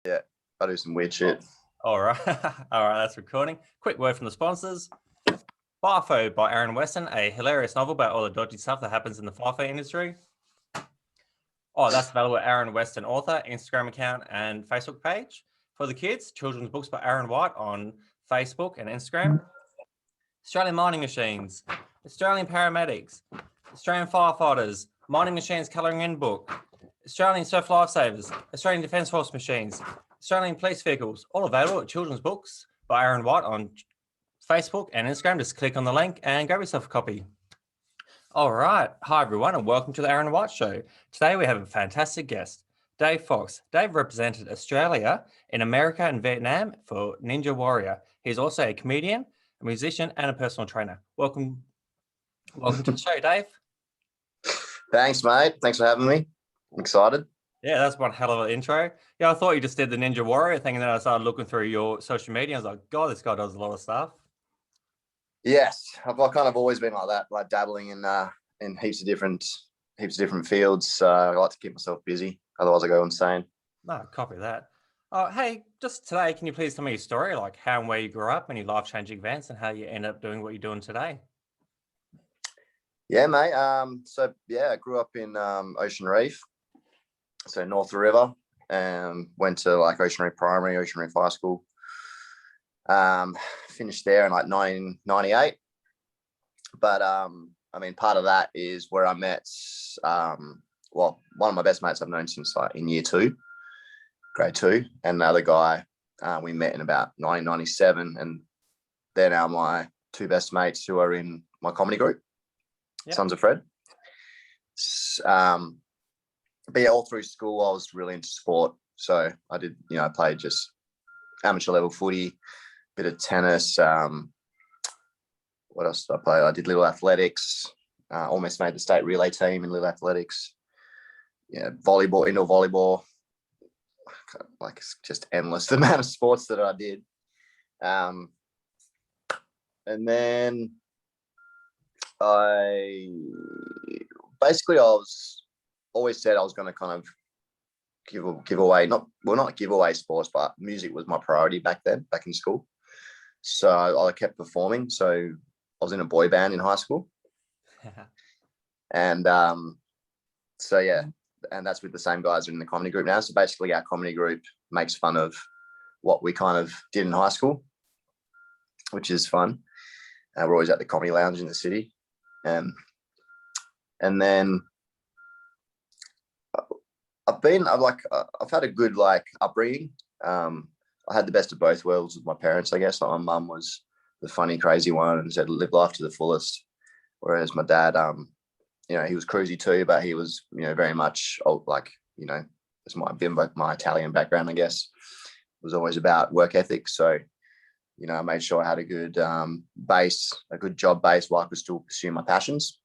Yeah, I do some weird shit. All right. All right, that's recording. Quick word from the sponsors. FIFO by Aaron Weston, a hilarious novel about all the dodgy stuff that happens in the FIFO industry. Oh, that's available at Aaron Weston author, Instagram account, and Facebook page. For the kids, children's books by Aaron White on Facebook and Instagram. Australian mining machines, Australian paramedics, Australian firefighters, mining machines colouring in book, Australian surf lifesavers, Australian Defence Force machines, Australian police vehicles, all available at Children's Books by Aaron White on Facebook and Instagram. Just click on the link and grab yourself a copy. All right. Hi, everyone, and welcome to the Aaron White Show. Today we have a fantastic guest, Dave Fox. Dave represented Australia in America and Vietnam for Ninja Warrior. He's also a comedian, a musician, and a personal trainer. Welcome to the show, Dave. Thanks, mate. Thanks for having me. I'm excited. Yeah, that's one hell of an intro. Yeah, I thought you just did the Ninja Warrior thing, and then I started looking through your social media. I was like, God, this guy does a lot of stuff. Yes, I've kind of always been like that, like dabbling in heaps of different fields. So I like to keep myself busy. Otherwise, I go insane. No, copy that. Hey, just today, can you please tell me your story, like how and where you grew up, any life-changing events, and how you end up doing what you're doing today? Yeah, mate. I grew up in Ocean Reef, so north of the river. Went to like Ocean Reef Primary, Ocean Reef High School. Finished there in like 1998. But part of that is where I met one of my best mates I've known since like in year 2, grade 2, and another guy we met in about 1997, and they're now my 2 best mates who are in my comedy group, yep. Sons of Fred. But yeah, all through school I was really into sport, so I did, I played just amateur level footy, bit of tennis. What else did I play? I did little athletics. Almost made the state relay team in little athletics. Yeah, volleyball, indoor volleyball. Like it's just endless the amount of sports that I did. And then I was always said I was going to kind of give away, not give away sports, but music was my priority back in school. So I kept performing. So I was in a boy band in high school. And and that's with the same guys in the comedy group now. So basically our comedy group makes fun of what we kind of did in high school, which is fun. We're always at the comedy lounge in the city. And then I've had a good like upbringing. I had the best of both worlds with my parents, I guess. Like my mum was the funny, crazy one and said, live life to the fullest. Whereas my dad, he was cruisy too, but he was, very much old, like, it's my Italian background, I guess. It was always about work ethic. So, I made sure I had a good a good job base while I could still pursue my passions.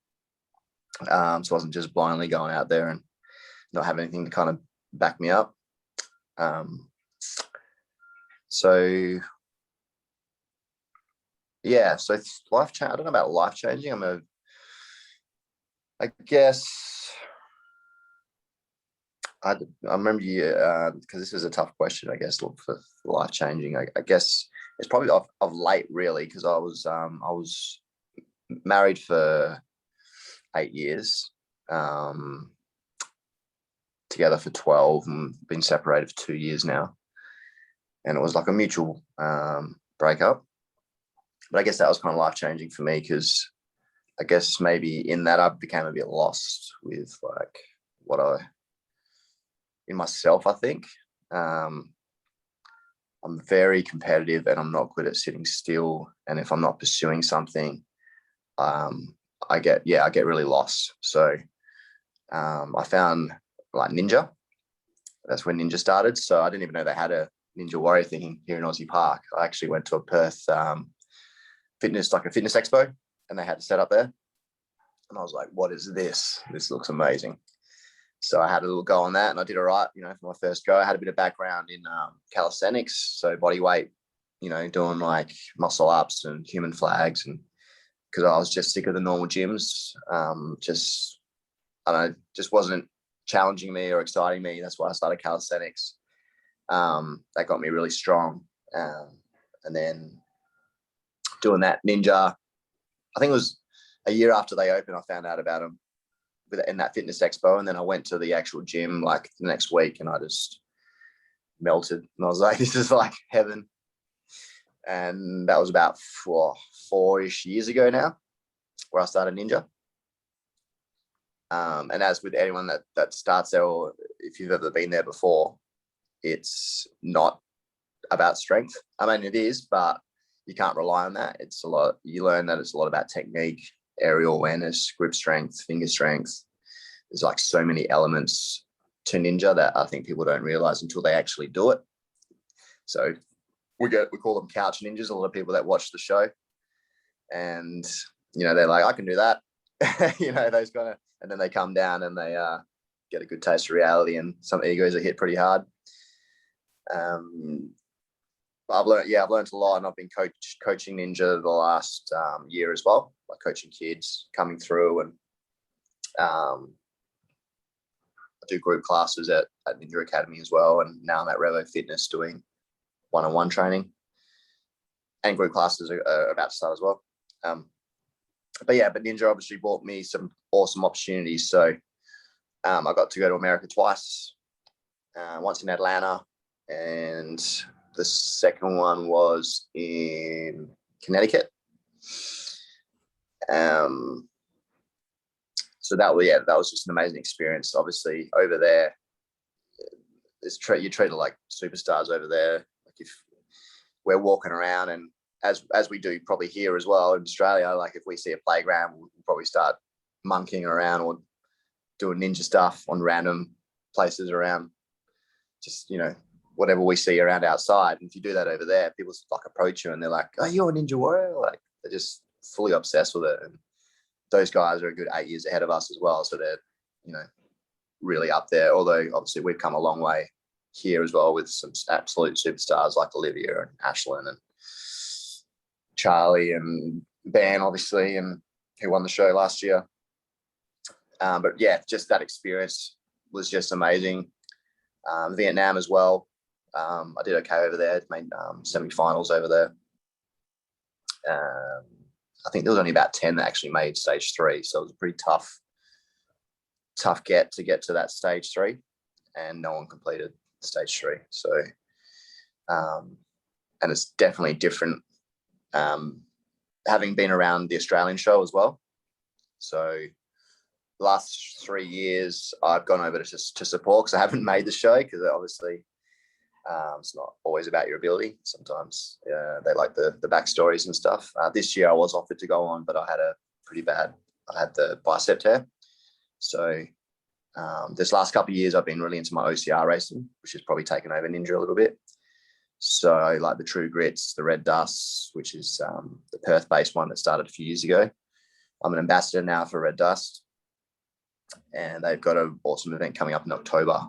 So I wasn't just blindly going out there and not have anything to kind of back me up. So life change. I don't know about life changing. I guess I remember you because this is a tough question. I guess for life changing. I guess it's probably of late really, because I was married for 8 years, together for 12, and been separated for 2 years now. And it was like a mutual breakup. But I guess that was kind of life-changing for me, because I guess maybe in that I became a bit lost with like in myself, I think. I'm very competitive and I'm not good at sitting still. And if I'm not pursuing something, I get really lost. So I found like Ninja. That's when Ninja started. So I didn't even know they had a Ninja Warrior thing here in Aussie Park. I actually went to a Perth fitness expo, and they had a set up there. And I was like, what is this? This looks amazing. So I had a little go on that, and I did all right, for my first go. I had a bit of background in calisthenics, so body weight, doing like muscle ups and human flags, and because I was just sick of the normal gyms. Just wasn't challenging me or exciting me. That's why I started calisthenics. That got me really strong. And then doing that ninja, I think it was a year after they opened, I found out about them in that fitness expo. And then I went to the actual gym like the next week and I just melted. And I was like, this is like heaven. And that was about 4-ish years ago now where I started Ninja. And as with anyone that starts there, or if you've ever been there before, it's not about strength. I mean, it is, but you can't rely on that. It's a lot. You learn that it's a lot about technique, aerial awareness, grip strength, finger strength. There's like so many elements to Ninja that I think people don't realize until they actually do it. So we call them couch ninjas. A lot of people that watch the show, and they're like, I can do that. Those kind of, and then they come down and they get a good taste of reality, and some egos are hit pretty hard. I've learned a lot, and I've been coaching Ninja the last year as well, like coaching kids coming through, and I do group classes at Ninja Academy as well, and now I'm at Revo Fitness doing one-on-one training, and group classes are about to start as well. But Ninja obviously brought me some awesome opportunities. So I got to go to America twice, once in Atlanta, and the second one was in Connecticut. So that was just an amazing experience. Obviously over there, you're treated like superstars over there. Like if we're walking around, and as we do probably here as well in Australia, like if we see a playground, we'll probably start monkeying around or doing ninja stuff on random places around, just, whatever we see around outside. And if you do that over there, people like approach you and they're like, oh, you're a ninja warrior. Like they're just fully obsessed with it. And those guys are a good 8 years ahead of us as well. So they're, really up there. Although obviously we've come a long way here as well with some absolute superstars like Olivia and Ashlyn and Charlie and Ben, obviously, and who won the show last year. But yeah, just that experience was just amazing. Vietnam as well. I did okay over there. Made semi-finals over there. I think there was only about 10 that actually made stage 3, so it was a pretty tough get to that stage 3, and no one completed stage 3. So, and it's definitely different, having been around the Australian show as well. So the last 3 years I've gone over to support, because I haven't made the show, because obviously it's not always about your ability. Sometimes they like the backstories and stuff. This year I was offered to go on, but I had the bicep tear. So this last couple of years I've been really into my OCR racing, which has probably taken over Ninja a little bit. So like the True Grits, the Red Dust, which is the Perth-based one that started a few years ago. I'm an ambassador now for Red Dust, and they've got an awesome event coming up in October.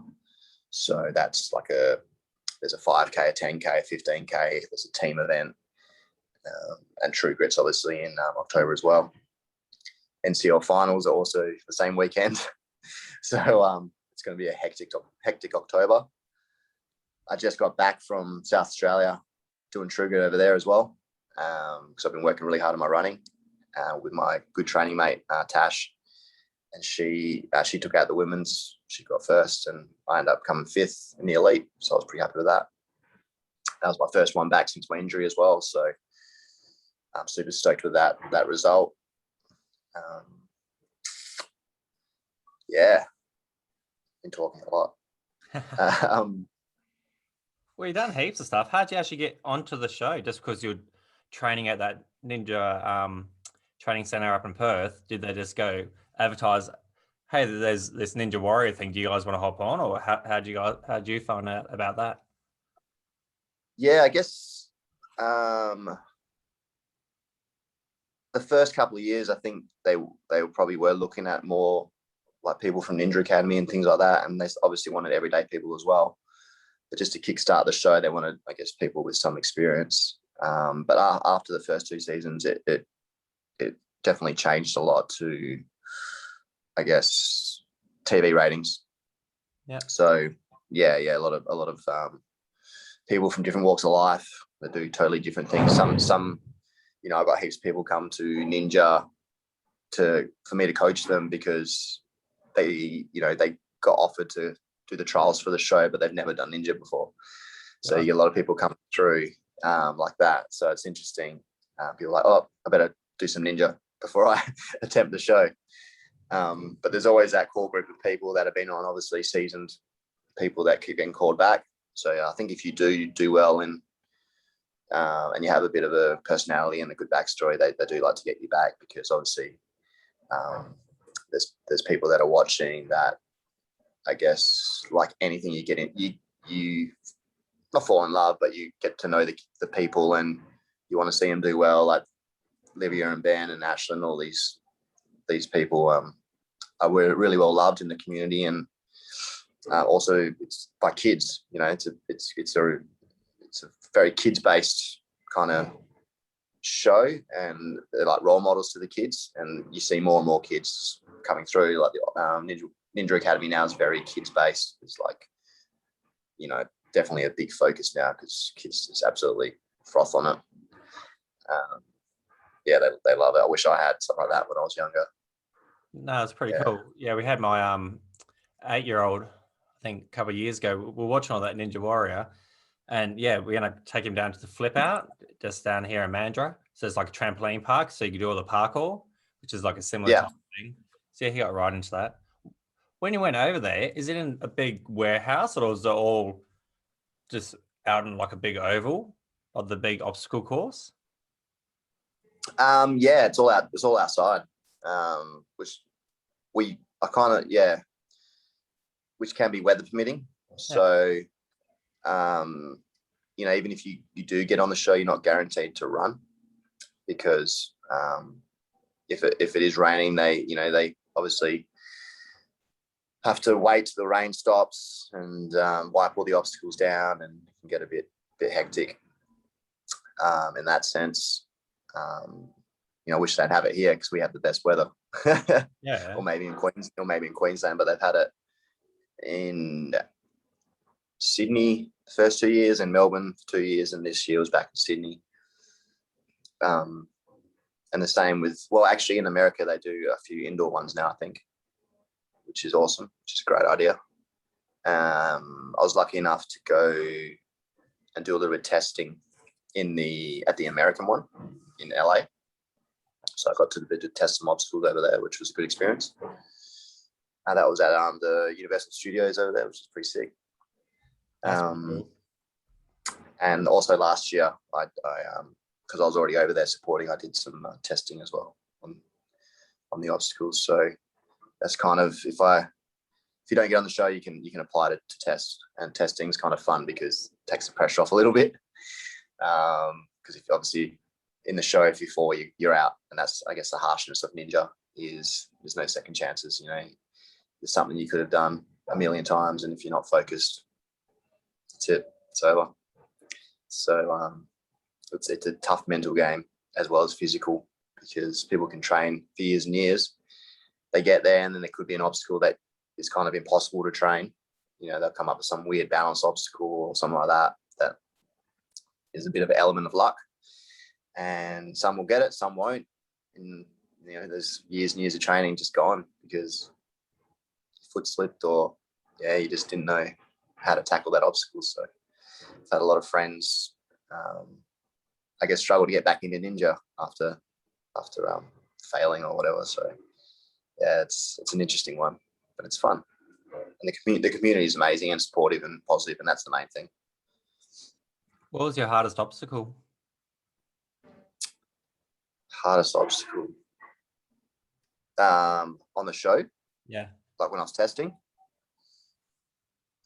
So that's like there's a 5K, a 10K, a 15K. There's a team event, and True Grits obviously in October as well. NCL finals are also the same weekend. So it's going to be a hectic October. I just got back from South Australia doing True Grit over there as well, because I've been working really hard on my running with my good training mate, Tash. And she took out the women's. She got first, and I ended up coming 5th in the elite. So I was pretty happy with that. That was my first one back since my injury as well. So I'm super stoked with that result. Yeah, been talking a lot. Well, you've done heaps of stuff. How'd you actually get onto the show? Just because you're training at that Ninja training center up in Perth, did they just go advertise, hey, there's this Ninja Warrior thing, do you guys want to hop on? Or how'd you find out about that? Yeah, I guess the first couple of years, I think they probably were looking at more like people from Ninja Academy and things like that, and they obviously wanted everyday people as well. But just to kickstart the show, they wanted, I guess, people with some experience. But after the first 2 seasons, it definitely changed a lot to, I guess, TV ratings. Yeah. So yeah, a lot of people from different walks of life that do totally different things. Some, you know, I've got heaps of people come to Ninja for me to coach them because they got offered to do the trials for the show, but they've never done Ninja before. So you get a lot of people coming through like that. So it's interesting. People are like, oh, I better do some Ninja before I attempt the show. But there's always that core group of people that have been on, obviously seasoned people that keep getting called back. So I think if you do well and you have a bit of a personality and a good backstory, they do like to get you back, because obviously there's people that are watching that, I guess, like anything you get in, you not fall in love, but you get to know the people and you want to see them do well, like Livia and Ben and Ashlyn, all these people are really well loved in the community, and also it's by kids. You know, it's a very kids based kind of show, and they're like role models to the kids, and you see more and more kids coming through. Like the Ninja Academy now is very kids based. It's like, you know, definitely a big focus now because kids just absolutely froth on it. Yeah, they love it. I wish I had something like that when I was younger. No, it's pretty cool. Yeah, we had my 8-year-old, I think a couple of years ago. We were watching all that Ninja Warrior, and yeah, we're gonna take him down to the Flip Out just down here in Mandurah. So it's like a trampoline park, so you can do all the parkour, which is like a similar type of thing. So yeah, he got right into that. When you went over there, is it in a big warehouse, or is it all just out in like a big oval of the big obstacle course? Yeah, it's all out. It's all outside, which which can be weather permitting. So, you know, even if you do get on the show, you're not guaranteed to run, because if it is raining, they obviously have to wait till the rain stops and wipe all the obstacles down, and it can get a bit hectic in that sense. You know, I wish they'd have it here because we have the best weather. Yeah. Or maybe in Queensland, but they've had it in Sydney the first 2 years, and Melbourne for 2 years, and this year was back in Sydney. And the same with, well, actually in America they do a few indoor ones now, I think, which is awesome, which is a great idea. I was lucky enough to go and do a little bit of testing at the American one in LA. So I got to test some obstacles over there, which was a good experience. And that was at the Universal Studios over there, which is pretty sick. Cool. And also last year, I because I was already over there supporting, I did some testing as well on the obstacles. So that's kind of, if you don't get on the show, you can apply to test, and testing is kind of fun because it takes the pressure off a little bit. Because if obviously in the show, if you fall, you're out, and that's, I guess, the harshness of Ninja is there's no second chances. You know, there's something you could have done a million times, and if you're not focused, that's it. It's over. So it's a tough mental game as well as physical, because people can train for years and years. They get there, and then there could be an obstacle that is kind of impossible to train. You know, they'll come up with some weird balance obstacle or something like that is a bit of an element of luck. And some will get it, some won't. And, you know, there's years and years of training just gone because your foot slipped, or, you just didn't know how to tackle that obstacle. So I've had a lot of friends, I guess, struggle to get back into Ninja after failing or whatever. So, yeah, it's an interesting one, but it's fun. And the community is amazing and supportive and positive, and that's the main thing. What was your hardest obstacle? Hardest obstacle on the show? Yeah. Like when I was testing?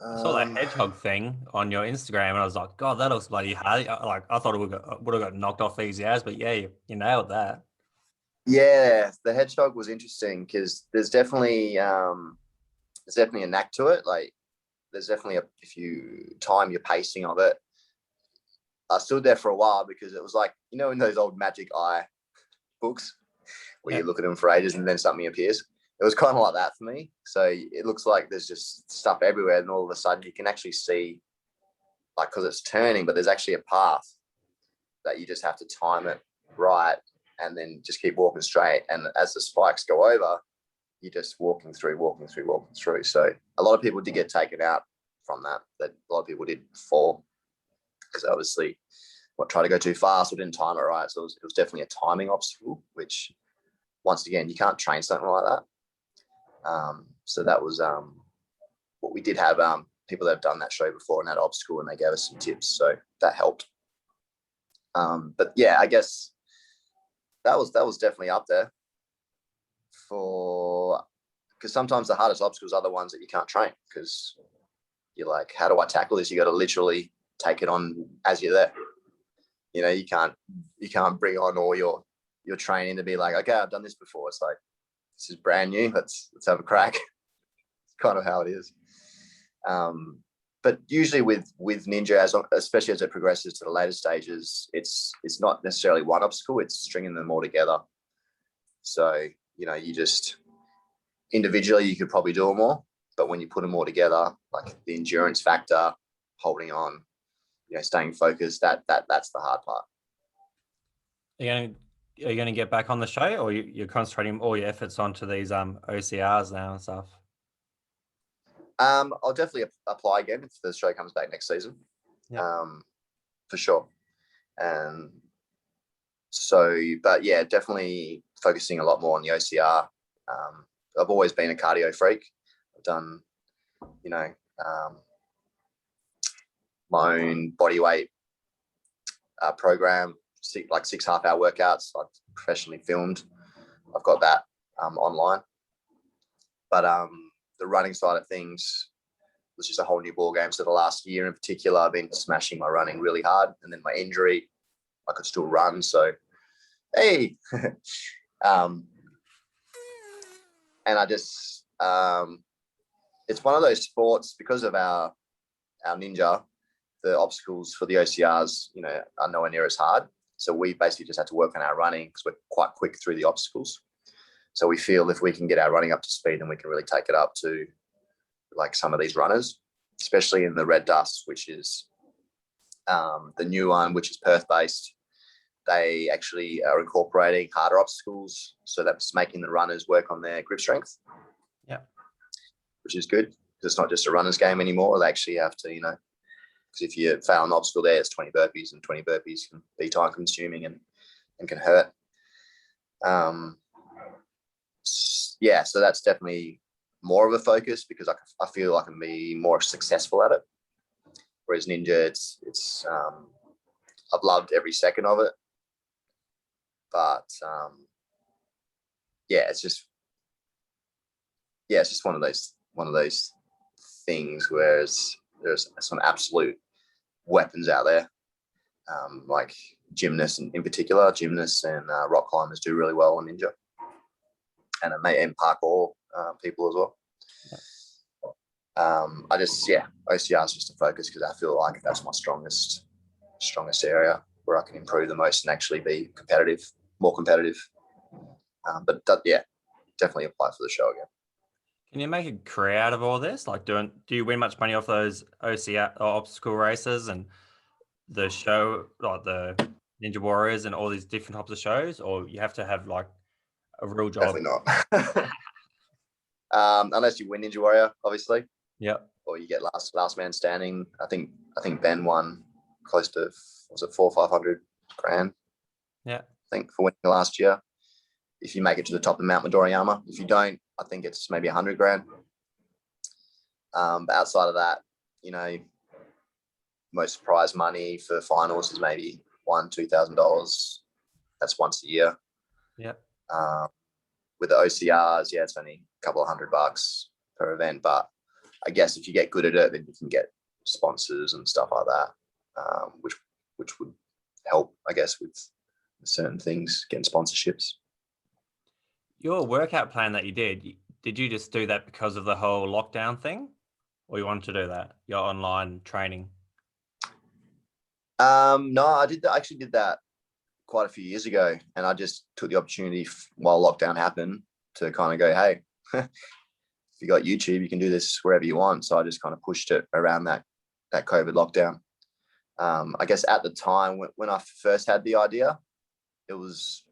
I saw that hedgehog thing on your Instagram, and I was like, God, that looks bloody hard. Like, I thought it would have got knocked off easy as, but yeah, you nailed that. Yeah, the hedgehog was interesting because there's definitely a knack to it. Like, there's definitely if you time your pacing of it. I stood there for a while because it was like, you know, in those old Magic Eye books where you look at them for ages and then something appears. It was kind of like that for me. So it looks like there's just stuff everywhere, and all of a sudden you can actually see like, because it's turning, but there's actually a path that you just have to time it right and then just keep walking straight. And as the spikes go over, you're just walking through. So a lot of people did get taken out from that. That a lot of people did fall because obviously try to go too fast or didn't time it right. So it was definitely a timing obstacle, which once again, you can't train something like that. So that was what we did have people that have done that show before and that obstacle, and they gave us some tips. So that helped. But yeah, I guess that was definitely up there because sometimes the hardest obstacles are the ones that you can't train because you're like, how do I tackle this? You got to literally take it on as you're there. You know, you can't bring on all your training to be like, okay, I've done this before. It's like, this is brand new. Let's have a crack. It's kind of how it is. But usually with Ninja, especially as it progresses to the later stages, it's not necessarily one obstacle, it's stringing them all together. So, you know, you just individually, you could probably do them all, but when you put them all together, like the endurance factor, holding on, you know, staying focused, that's the hard part. Are you going to get back on the show, or you're concentrating all your efforts onto these OCRs now and stuff? I'll definitely apply again if the show comes back next season. Yep. For sure. And so, but yeah, definitely focusing a lot more on the OCR. I've always been a cardio freak. I've done, you know, my own body weight program, 6 half-hour workouts, like professionally filmed. I've got that online. But the running side of things was just a whole new ball game. So the last year in particular, I've been smashing my running really hard, and then my injury, I could still run. So, hey, and I just, it's one of those sports because of our ninja. The obstacles for the OCRs, you know, are nowhere near as hard. So we basically just had to work on our running because we're quite quick through the obstacles. So we feel if we can get our running up to speed, then we can really take it up to like some of these runners, especially in the Red Dust, which is the new one, which is Perth-based. They actually are incorporating harder obstacles. So that's making the runners work on their grip strength. Yeah. Which is good because it's not just a runner's game anymore. They actually have to, you know, because if you fail an obstacle there, it's 20 burpees, and 20 burpees can be time consuming and can hurt. Yeah, so that's definitely more of a focus because I feel I can be more successful at it. Whereas Ninja, it's I've loved every second of it, but yeah, it's just one of those things where there's some absolute weapons out there, like gymnasts in particular. Gymnasts and rock climbers do really well on Ninja, and parkour people as well. OCR is just a focus because I feel like that's my strongest area where I can improve the most and actually be more competitive. But definitely apply for the show again. Can you make a career out of all this? Like, do you win much money off those OCR or obstacle races and the show, like the Ninja Warriors and all these different types of shows, or you have to have like a real job? Definitely not. Unless you win Ninja Warrior, obviously. Yep. Or you get last man standing. I think Ben won close to, was it 400 or 500 grand? Yeah. I think for winning last year. If you make it to the top of Mount Midoriyama. If you don't, I think it's maybe 100 grand. But outside of that, you know, most prize money for finals is maybe $1,000-$2,000. That's once a year. Yeah. With the OCRs, it's only a couple of $100 per event. But I guess if you get good at it, then you can get sponsors and stuff like that, which would help, I guess, with certain things, getting sponsorships. Your workout plan that you did you just do that because of the whole lockdown thing, or you wanted to do that, your online training? No, I actually did that quite a few years ago, and I just took the opportunity while lockdown happened to kind of go, hey, if you got YouTube, you can do this wherever you want. So I just kind of pushed it around that COVID lockdown. I guess at the time when I first had the idea, it was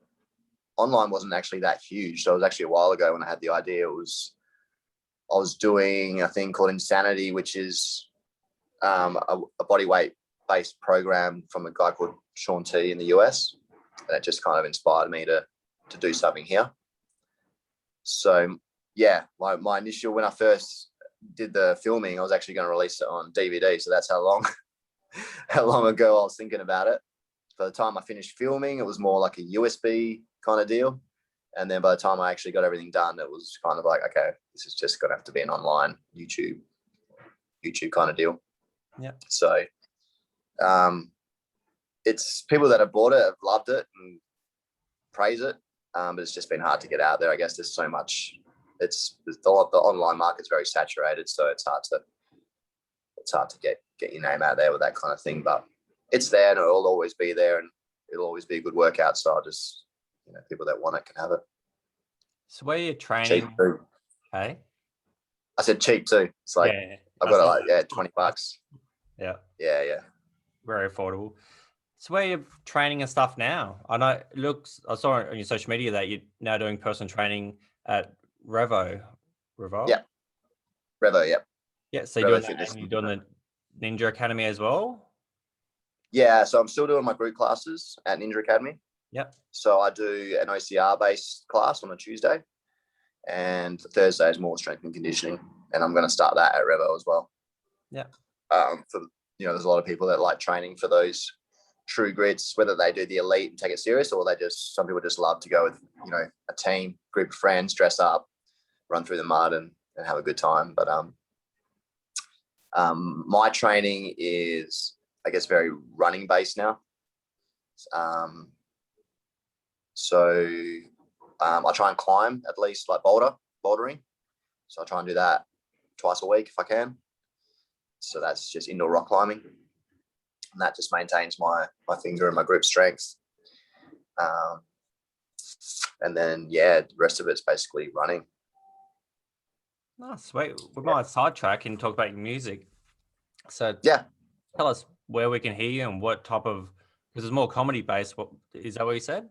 online wasn't actually that huge. So it was actually a while ago when I had the idea. I was doing a thing called Insanity, which is a body weight based program from a guy called Sean T in the US. And it just kind of inspired me to do something here. So yeah, my initial, when I first did the filming, I was actually going to release it on DVD. So that's how long ago I was thinking about it. By the time I finished filming, it was more like a USB kind of deal. And then by the time I actually got everything done, it was kind of like, okay, this is just going to have to be an online YouTube kind of deal. Yeah. So it's people that have bought it have loved it and praise it. But it's just been hard to get out there. I guess there's so much. The online market's very saturated, so it's hard to get your name out there with that kind of thing. But it's there, and it'll always be there, and it'll always be a good workout. So I'll just, people that want it can have it. So where you're training? Cheap too. Hey, I said cheap too. It's like I've got it like $20. Yeah. Yeah. Very affordable. So where you're training and stuff now? I know I saw on your social media that you're now doing personal training at Revo. Yeah. Revo, yeah. Yeah, so you're doing the Ninja Academy as well? Yeah, so I'm still doing my group classes at Ninja Academy. Yep. So I do an OCR-based class on a Tuesday, and Thursday is more strength and conditioning, and I'm going to start that at Revo as well. Yeah. There's a lot of people that like training for those true grits, whether they do the elite and take it serious, or some people just love to go with, a team, group of friends, dress up, run through the mud and have a good time. But my training is, I guess, very running based now. So I try and climb at least, like bouldering. So I try and do that twice a week if I can. So that's just indoor rock climbing. And that just maintains my finger and my grip strength. And then, the rest of it's basically running. Oh, sweet. We might sidetrack and talk about your music. So tell us where we can hear you and what type of, because it's more comedy based. What is that what you said?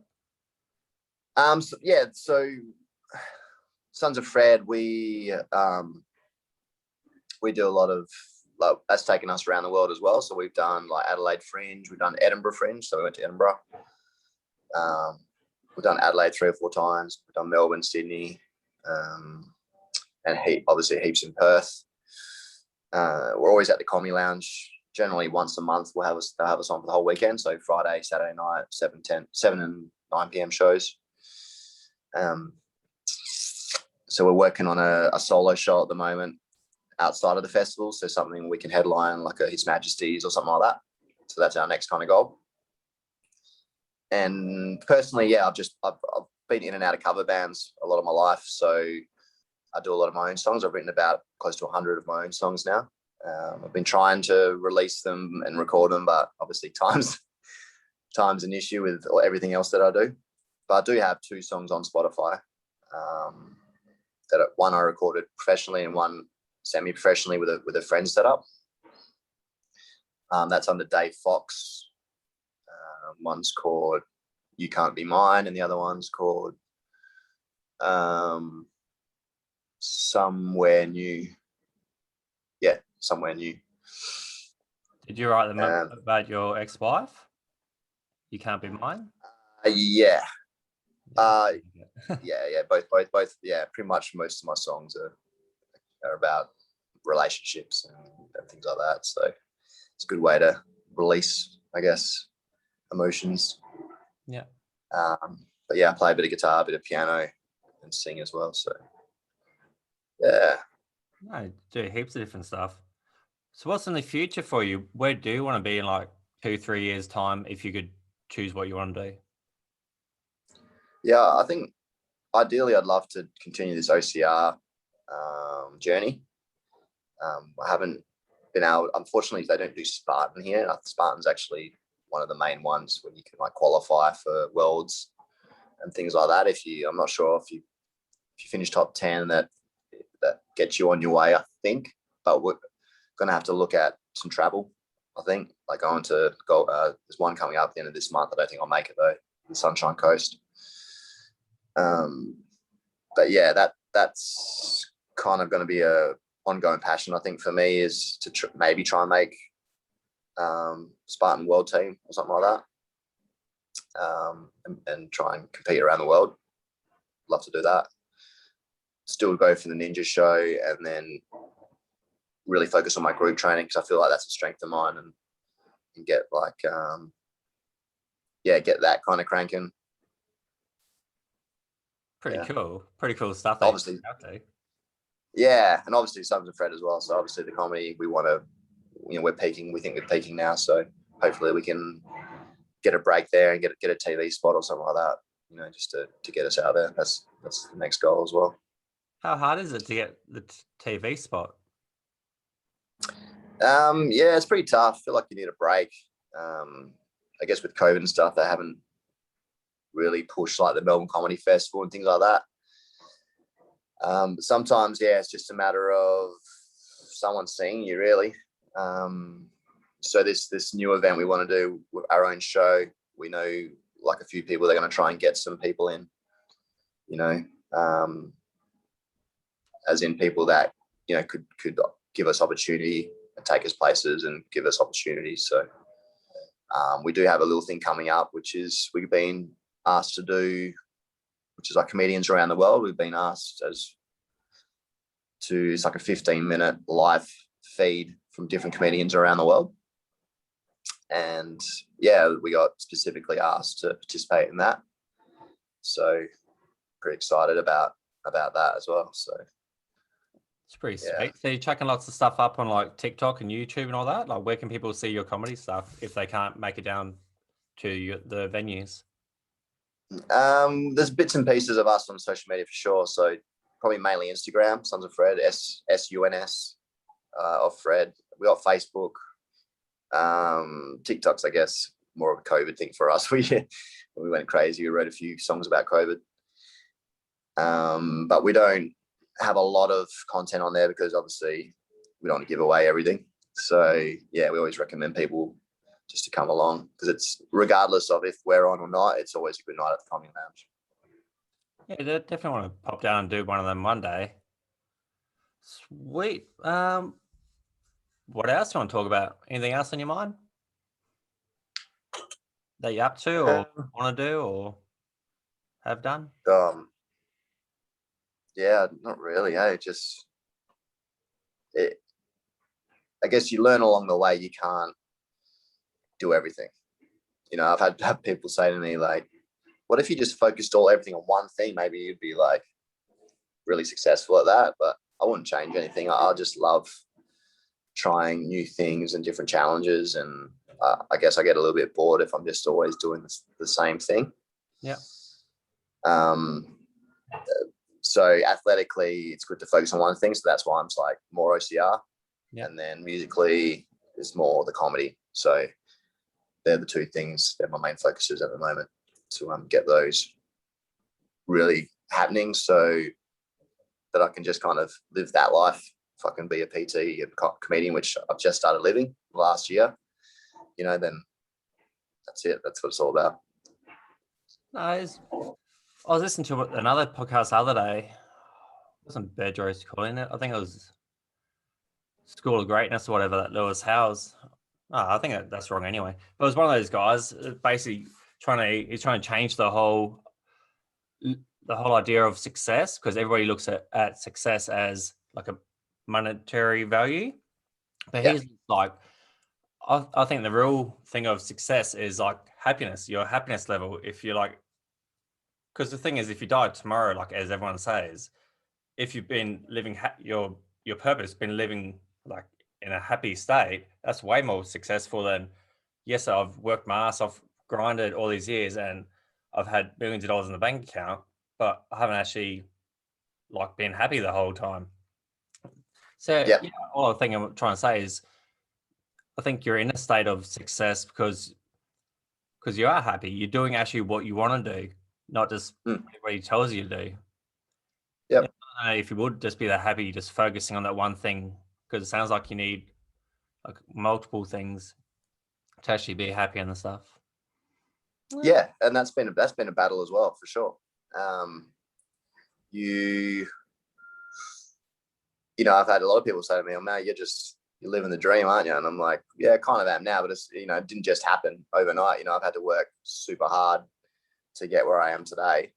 So Sons of Fred, we do a lot of, that's taken us around the world as well. So we've done like Adelaide Fringe, we've done Edinburgh Fringe. So we went to Edinburgh. We've done Adelaide 3 or 4 times. We've done Melbourne, Sydney, and obviously heaps in Perth. We're always at the Comedy Lounge. Generally once a month they'll have us on for the whole weekend. So Friday, Saturday night, 7 and 9 p.m. shows. So we're working on a solo show at the moment outside of the festival. So something we can headline, like a His Majesty's or something like that. So that's our next kind of goal. And personally, I've been in and out of cover bands a lot of my life. So I do a lot of my own songs. I've written about close to 100 of my own songs now. I've been trying to release them and record them, but obviously time's an issue with everything else that I do. But I do have 2 songs on Spotify. One I recorded professionally and one semi-professionally with a friend setup. That's under Dave Fox. One's called You Can't Be Mine, and the other one's called Somewhere New. Yeah, Somewhere New. Did you write them about your ex-wife? You Can't Be Mine? Yeah. Both. Yeah, pretty much most of my songs are about relationships and things like that. So it's a good way to release, I guess, emotions. Yeah. But I play a bit of guitar, a bit of piano, and sing as well. So yeah. I do heaps of different stuff. So what's in the future for you? Where do you want to be in like 2-3 years time if you could choose what you want to do? Yeah, I think ideally I'd love to continue this OCR journey. I haven't been able, unfortunately, they don't do Spartan here. Spartan's actually one of the main ones where you can like qualify for worlds and things like that. I'm not sure if you finish top 10, that gets you on your way, I think. But we're going to have to look at some travel. I think, like going to go. There's one coming up at the end of this month. I don't think I'll make it though. The Sunshine Coast. But yeah, that's kind of going to be a ongoing passion. I think for me is to maybe try and make Spartan World Team or something like that, and try and compete around the world. Love to do that. Still go for the ninja show, and then really focus on my group training because I feel like that's a strength of mine, and get like get that kind of cranking. Pretty cool stuff. Obviously, yeah, and obviously Sons of Fred as well. So obviously the comedy, we want to, we're peaking. We think we're peaking now, so hopefully we can get a break there and get a TV spot or something like that. Just to get us out there. That's the next goal as well. How hard is it to get the TV spot? Yeah, it's pretty tough. I feel like you need a break. I guess with COVID and stuff, they haven't really pushed like the Melbourne Comedy Festival and things like that. But sometimes, yeah, it's just a matter of someone seeing you, really. So this new event we want to do with our own show, we know like a few people, they're going to try and get some people in, as in people that, could give us opportunity and take us places and give us opportunities. So we do have a little thing coming up, which is we've been asked to do, which is like comedians around the world. We've been asked it's like a 15-minute live feed from different comedians around the world. And yeah, we got specifically asked to participate in that. So pretty excited about that as well. So it's pretty sweet. So you're chucking lots of stuff up on like TikTok and YouTube and all that. Like, where can people see your comedy stuff if they can't make it down to the venues? There's bits and pieces of us on social media for sure. So probably mainly Instagram, Sons of Fred, SUNS of Fred. We got Facebook, TikTok's, I guess, more of a COVID thing for us. We went crazy. We wrote a few songs about COVID, but we don't have a lot of content on there because obviously we don't want to give away everything. So yeah, we always recommend people just to come along because it's regardless of if we're on or not, it's always a good night at the Comedy Lounge. Yeah, they definitely want to pop down and do one of them one day. Sweet. What else do you want to talk about? Anything else on your mind that you're up to or want to do or have done? Yeah, not really. I guess you learn along the way. You can't do everything. I've had people say to me like, what if you just focused everything on one thing? Maybe you'd be like really successful at that. But I wouldn't change anything. I just love trying new things and different challenges. And I guess I get a little bit bored if I'm just always doing the same thing. Yeah. So athletically, it's good to focus on one thing. So that's why I'm like more OCR. Yeah. And then musically is more the comedy. So they're the two things that my main focuses at the moment to get those really happening so that I can just kind of live that life. If I can be a PT, a comedian, which I've just started living last year, then that's it. That's what it's all about. Nice. I was listening to another podcast the other day. It wasn't Bad Joyce calling it. I think it was School of Greatness or whatever, that Lewis Howes. I think that's wrong anyway. But it was one of those guys basically he's trying to change the whole idea of success, because everybody looks at success as like a monetary value. But he's like, I think the real thing of success is like happiness, your happiness level. If you're like, because the thing is, if you die tomorrow, like as everyone says, if you've been living your purpose, been living like in a happy state, that's way more successful than, yes, I've worked my ass off, grinded all these years, and I've had millions of dollars in the bank account, but I haven't actually like been happy the whole time. So all the thing I'm trying to say is, I think you're in a state of success because you are happy. You're doing actually what you want to do, not just what everybody tells you to do. Yeah. If you would just be that happy, just focusing on that one thing, because it sounds like you need like multiple things to actually be happy and the stuff. Yeah, and that's been a battle as well, for sure. You know, I've had a lot of people say to me, "Oh man, you're living the dream, aren't you?" And I'm like, "Yeah, I kind of am now, but it's, you know, it didn't just happen overnight. You know, I've had to work super hard to get where I am today."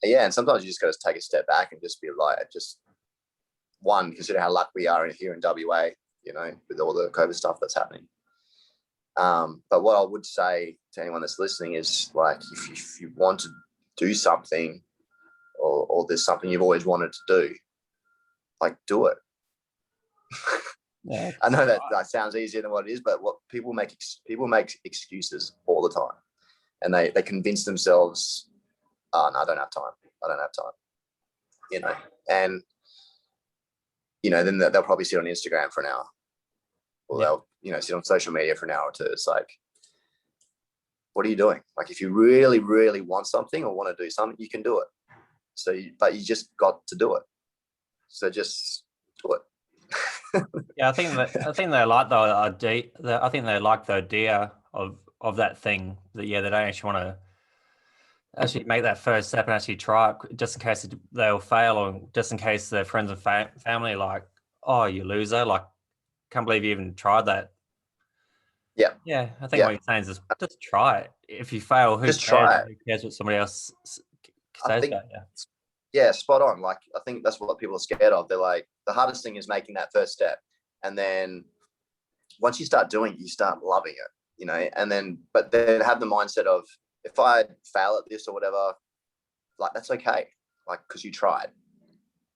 Yeah, and sometimes you just got to take a step back and just be like, just one, consider how lucky we are here in WA, you know, with all the COVID stuff that's happening. But what I would say to anyone that's listening is, like, if you want to do something, or there's something you've always wanted to do, like, do it. Yeah, I know that sounds easier than what it is, but what people make excuses all the time, and they convince themselves, "Oh no, I don't have time. I don't have time." You know, and you know, then they'll probably sit on Instagram for an hour, or they'll, you know, sit on social media for an hour or two. It's like, what are you doing? Like, if you really, really want something or want to do something, you can do it. So, but you just got to do it. So just do it. Yeah, I think they like the idea. I think they like the idea of that thing. That they don't actually want to actually make that first step and actually try it, just in case they'll fail, or just in case their friends and family are like, "Oh, you loser! Like, can't believe you even tried that." Yeah. Yeah, I think what you're saying is just try it. If you fail, who Just cares? try it. Who cares what somebody else I says think, about you? yeah, spot on. Like, I think that's what people are scared of. They're like, the hardest thing is making that first step. And then once you start doing it, you start loving it, you know, and then, but then have the mindset of, if I fail at this or whatever, like, that's okay. Like, cause you tried,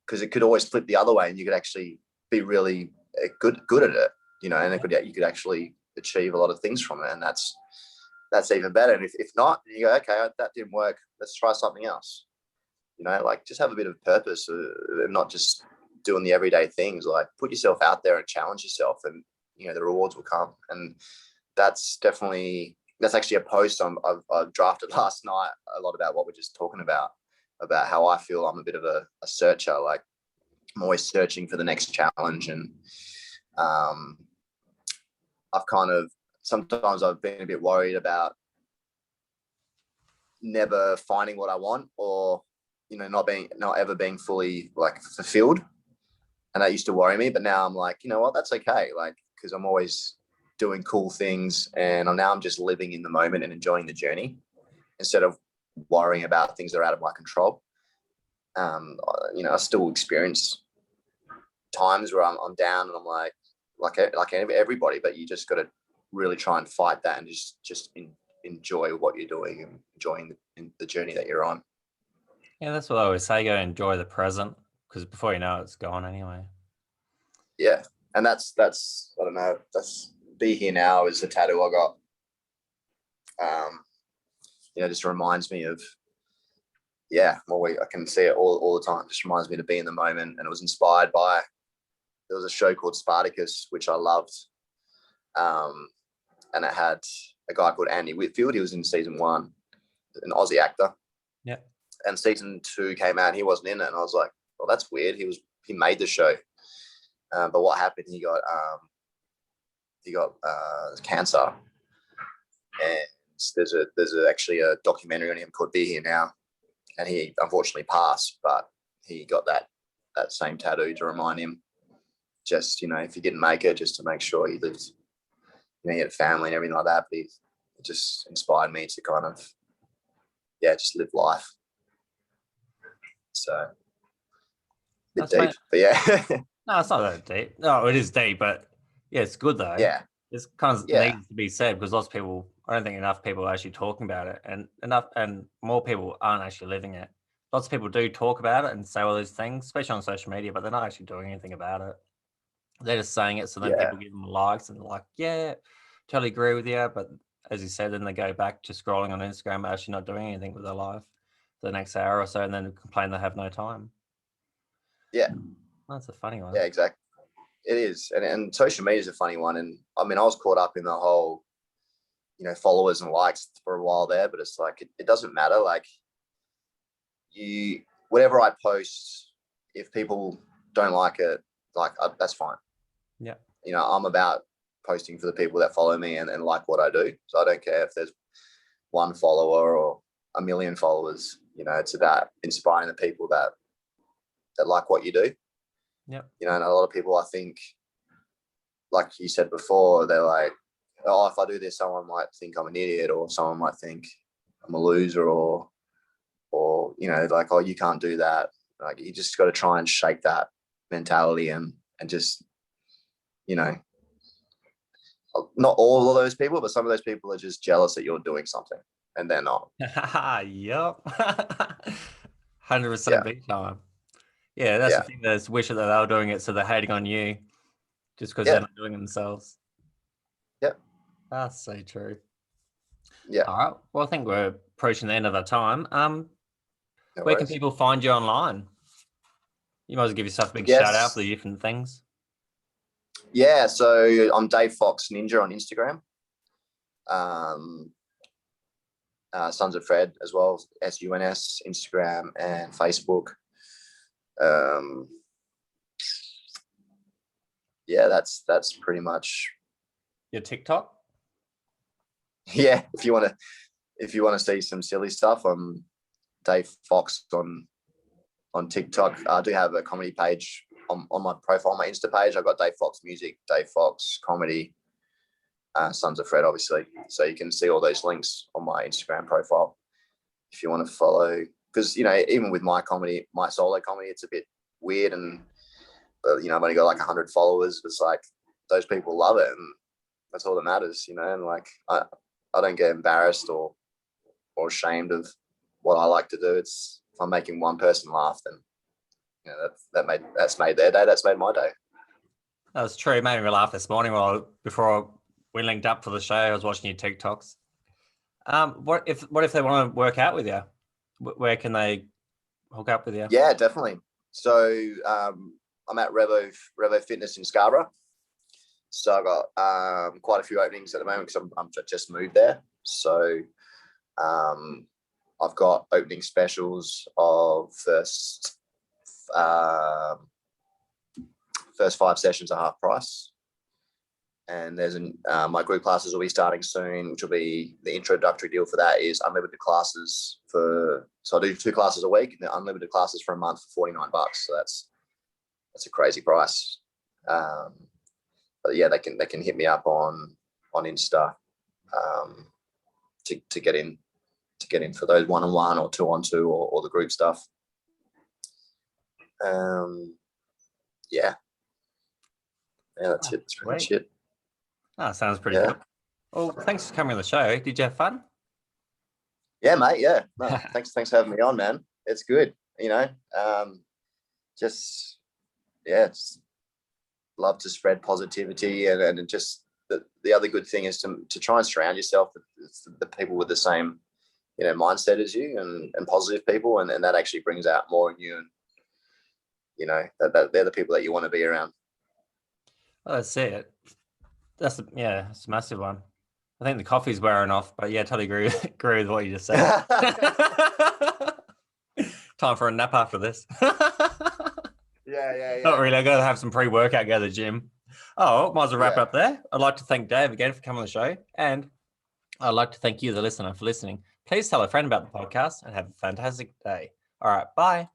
because it could always flip the other way, and you could actually be really good at it, you know, and you could actually achieve a lot of things from it. And that's even better. And if not, you go, okay, that didn't work. Let's try something else. You know, like, just have a bit of purpose, and not just doing the everyday things. Like, put yourself out there and challenge yourself, and, you know, the rewards will come. And that's actually a post I've drafted last night, a lot about what we're just talking about how I feel I'm a bit of a searcher. Like, I'm always searching for the next challenge. And sometimes I've been a bit worried about never finding what I want, or, you know, not ever being fully, like, fulfilled. And that used to worry me, but now I'm like, you know what, that's okay. Like, because I'm always doing cool things, and I'm just living in the moment and enjoying the journey, instead of worrying about things that are out of my control. You know, I still experience times where I'm down, and I'm like everybody, but you just got to really try and fight that, and just enjoy what you're doing, and enjoying the journey that you're on. Yeah, that's what I always say. Go enjoy the present, because before you know it, it's gone anyway. Yeah, and that's I don't know. That's Be Here Now is the tattoo I got. You know, just reminds me of, I can see it all the time. Just reminds me to be in the moment, and it was inspired by, there was a show called Spartacus, which I loved, and it had a guy called Andy Whitfield. He was in season 1, an Aussie actor. Yeah. And season 2 came out, and he wasn't in it, and I was like, well, that's weird. He made the show, but what happened? He got cancer, and there's actually a documentary on him called Be Here Now, and he unfortunately passed, but he got that same tattoo to remind him, just, you know, if he didn't make it, just to make sure he lived, you know, he had a family and everything like that. But it just inspired me to kind of, just live life. So, a bit deep, but yeah. No, it's not that deep. No, it is deep, but yeah, it's good though. Yeah. It's kind of needs to be said, because lots of people, I don't think enough people are actually talking about it, and more people aren't actually living it. Lots of people do talk about it and say all these things, especially on social media, but they're not actually doing anything about it. They're just saying it, so then people give them likes and they're like, yeah, totally agree with you. But as you said, then they go back to scrolling on Instagram, but actually not doing anything with their life for the next hour or so, and then complain they have no time. Yeah. That's a funny one. Yeah, exactly. It is. And social media is a funny one. And I mean, I was caught up in the whole, you know, followers and likes for a while there, but it's like, it doesn't matter. Like, whatever I post, if people don't like it, like, that's fine. Yeah. You know, I'm about posting for the people that follow me and like what I do. So I don't care if there's one follower or a million followers. You know, it's about inspiring the people that like what you do. Yep. You know, and a lot of people, I think, like you said before, they're like, oh, if I do this, someone might think I'm an idiot, or someone might think I'm a loser, or you know, like, oh, you can't do that. Like, you just got to try and shake that mentality and just, you know, not all of those people, but some of those people are just jealous that you're doing something and they're not. Yep. 100% Yeah. big time. Yeah, that's Yeah. the thing. There's wish that they were doing it, so they're hating on you just because they're Yeah. not doing it themselves. Yeah. That's so true. Yeah. All right. Well, I think we're approaching the end of our time. No Where can worries. people find you online? You might as well give yourself a big shout out Yes. for the different things. Yeah. So I'm Dave Fox Ninja on Instagram. Sons of Fred as well, SUNS, Instagram and Facebook. Yeah, that's pretty much. Your TikTok? Yeah, if you want to see some silly stuff, I'm Dave Fox on TikTok. I do have a comedy page on my profile, my Insta page. I've got Dave Fox Music, Dave Fox Comedy, Sons of Fred, obviously. So you can see all those links on my Instagram profile if you want to follow. Because, you know, even with my comedy, my solo comedy, it's a bit weird, but you know, I've only got like 100 followers. It's like those people love it, and that's all that matters, you know. And like, I don't get embarrassed or ashamed of what I like to do. It's, if I'm making one person laugh, then, you know, that's made their day. That's made my day. That was true. It made me laugh this morning before we linked up for the show. I was watching your TikToks. What if they want to work out with you? Where can they hook up with you? Yeah, definitely. So I'm at Revo Fitness in Scarborough. So I've got quite a few openings at the moment because I'm just moved there. So I've got opening specials of first 5 sessions are half price. And there's my group classes will be starting soon, which will be the introductory deal for that is unlimited classes so I do 2 classes a week, and the unlimited classes for a month for $49. So that's a crazy price. But yeah, they can hit me up on Insta to get in for those 1-on-1 or 2-on-2 or the group stuff. Yeah, that's it. That's pretty much it. Oh, sounds pretty good. Well, thanks for coming on the show. Did you have fun? Yeah, mate. Yeah. No, thanks for having me on, man. It's good. You know, just love to spread positivity and just the other good thing is to try and surround yourself with the people with the same, you know, mindset as you and positive people, and that actually brings out more in you, and you know that they're the people that you want to be around. Oh, that's it. It's a massive one. I think the coffee's wearing off, but yeah, totally agree with what you just said. Time for a nap after this. Yeah. Not really. I got to have some pre-workout, go to the gym. Oh, might as well wrap up there. I'd like to thank Dave again for coming on the show, and I'd like to thank you, the listener, for listening. Please tell a friend about the podcast and have a fantastic day. All right, bye.